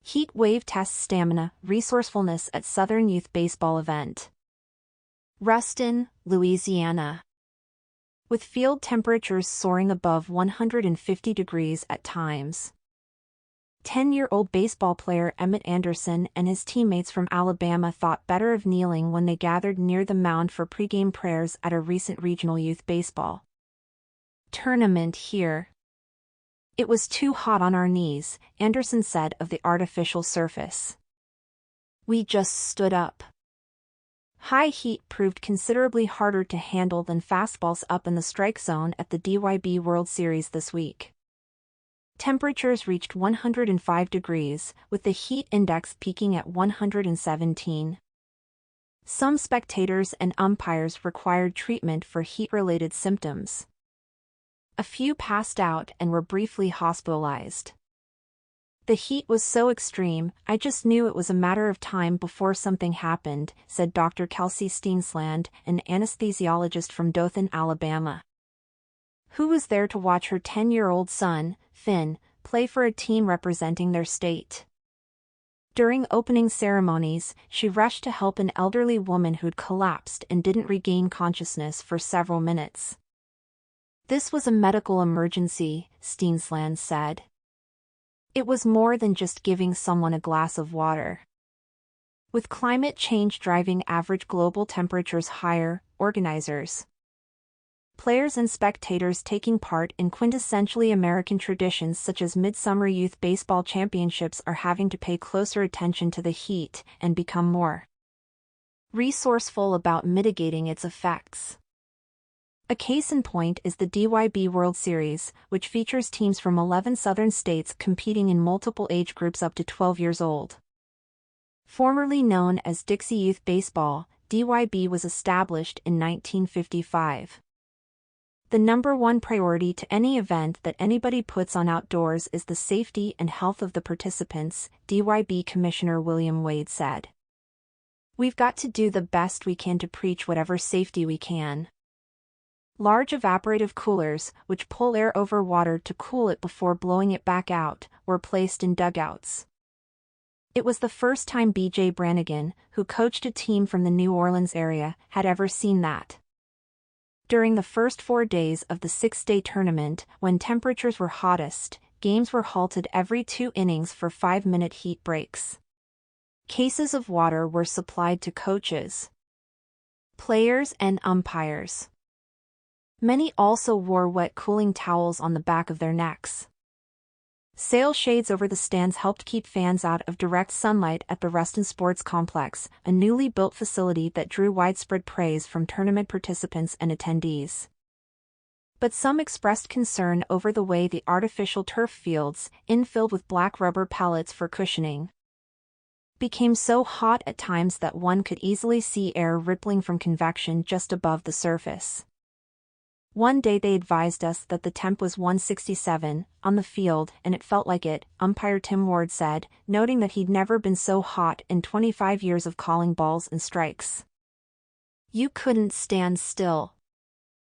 Heat wave tests stamina, resourcefulness at Southern Youth Baseball event. Ruston, Louisiana. With field temperatures soaring above 150 degrees at times. 10-year-old baseball player Emmett Anderson and his teammates from Alabama thought better of kneeling when they gathered near the mound for pregame prayers at a recent regional youth baseball tournament here. "It was too hot on our knees," Anderson said of the artificial surface. "We just stood up." High heat proved considerably harder to handle than fastballs up in the strike zone at the DYB World Series this week. Temperatures reached 105 degrees, with the heat index peaking at 117. Some spectators and umpires required treatment for heat-related symptoms. A few passed out and were briefly hospitalized. "The heat was so extreme, I just knew it was a matter of time before something happened," said Dr. Kelsey Steensland, an anesthesiologist from Dothan, Alabama, who was there to watch her 10-year-old son, Finn, play for a team representing their state. During opening ceremonies, she rushed to help an elderly woman who'd collapsed and didn't regain consciousness for several minutes. "This was a medical emergency," Steensland said. "It was more than just giving someone a glass of water." With climate change driving average global temperatures higher, organizers, players and spectators taking part in quintessentially American traditions such as Midsummer Youth Baseball Championships are having to pay closer attention to the heat and become more resourceful about mitigating its effects. A case in point is the DYB World Series, which features teams from 11 southern states competing in multiple age groups up to 12 years old. Formerly known as Dixie Youth Baseball, DYB was established in 1955. The number one priority to any event that anybody puts on outdoors is the safety and health of the participants, DYB Commissioner William Wade said. "We've got to do the best we can to preach whatever safety we can." Large evaporative coolers, which pull air over water to cool it before blowing it back out, were placed in dugouts. It was the first time B.J. Brannigan, who coached a team from the New Orleans area, had ever seen that. During the first 4 days of the 6-day tournament, when temperatures were hottest, games were halted every 2 innings for 5-minute heat breaks. Cases of water were supplied to coaches, players, and umpires. Many also wore wet cooling towels on the back of their necks. Sail shades over the stands helped keep fans out of direct sunlight at the Ruston Sports Complex, a newly built facility that drew widespread praise from tournament participants and attendees. But some expressed concern over the way the artificial turf fields, infilled with black rubber pellets for cushioning, became so hot at times that one could easily see air rippling from convection just above the surface. "One day they advised us that the temp was 167 on the field and it felt like it," umpire Tim Ward said, noting that he'd never been so hot in 25 years of calling balls and strikes. "You couldn't stand still.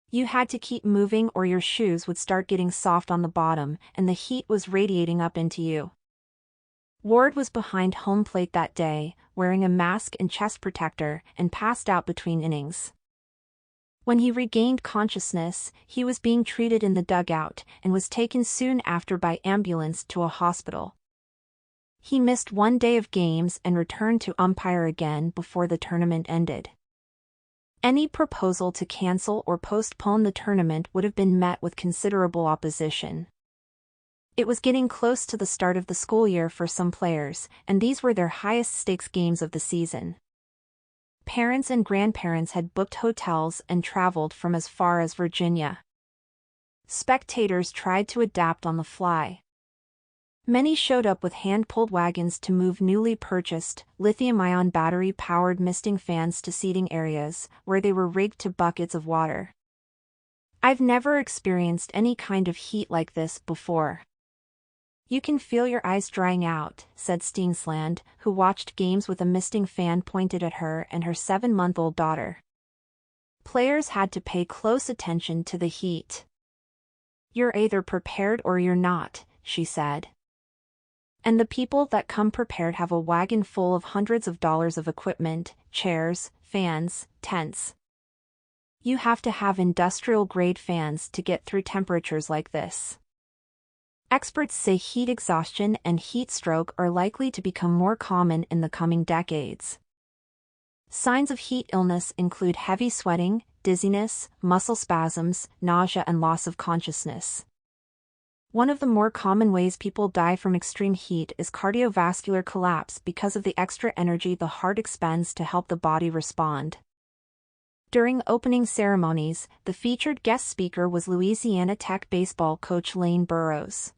You had to keep moving or your shoes would start getting soft on the bottom and the heat was radiating up into you." Ward was behind home plate that day, wearing a mask and chest protector, and passed out between innings. When he regained consciousness, he was being treated in the dugout and was taken soon after by ambulance to a hospital. He missed 1 day of games and returned to umpire again before the tournament ended. Any proposal to cancel or postpone the tournament would have been met with considerable opposition. It was getting close to the start of the school year for some players, and these were their highest stakes games of the season. Parents and grandparents had booked hotels and traveled from as far as Virginia. Spectators tried to adapt on the fly. Many showed up with hand-pulled wagons to move newly purchased, lithium-ion battery-powered misting fans to seating areas, where they were rigged to buckets of water. "I've never experienced any kind of heat like this before. You can feel your eyes drying out," said Steensland, who watched games with a misting fan pointed at her and her 7-month-old daughter. Players had to pay close attention to the heat. "You're either prepared or you're not," she said. And the people that come prepared have a wagon full of hundreds of dollars of equipment, chairs, fans, tents. You have to have industrial-grade fans to get through temperatures like this. Experts say heat exhaustion and heat stroke are likely to become more common in the coming decades. Signs of heat illness include heavy sweating, dizziness, muscle spasms, nausea, and loss of consciousness. One of the more common ways people die from extreme heat is cardiovascular collapse because of the extra energy the heart expends to help the body respond. During opening ceremonies, the featured guest speaker was Louisiana Tech baseball coach Lane Burroughs.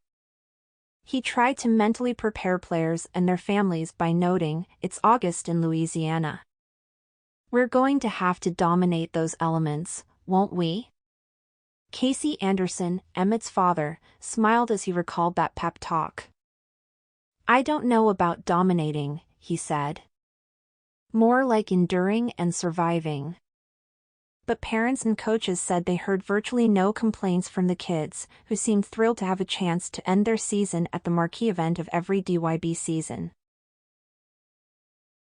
He tried to mentally prepare players and their families by noting, "It's August in Louisiana. We're going to have to dominate those elements, won't we?" Casey Anderson, Emmett's father, smiled as he recalled that pep talk. "I don't know about dominating," he said. "More like enduring and surviving." But parents and coaches said they heard virtually no complaints from the kids, who seemed thrilled to have a chance to end their season at the marquee event of every DYB season.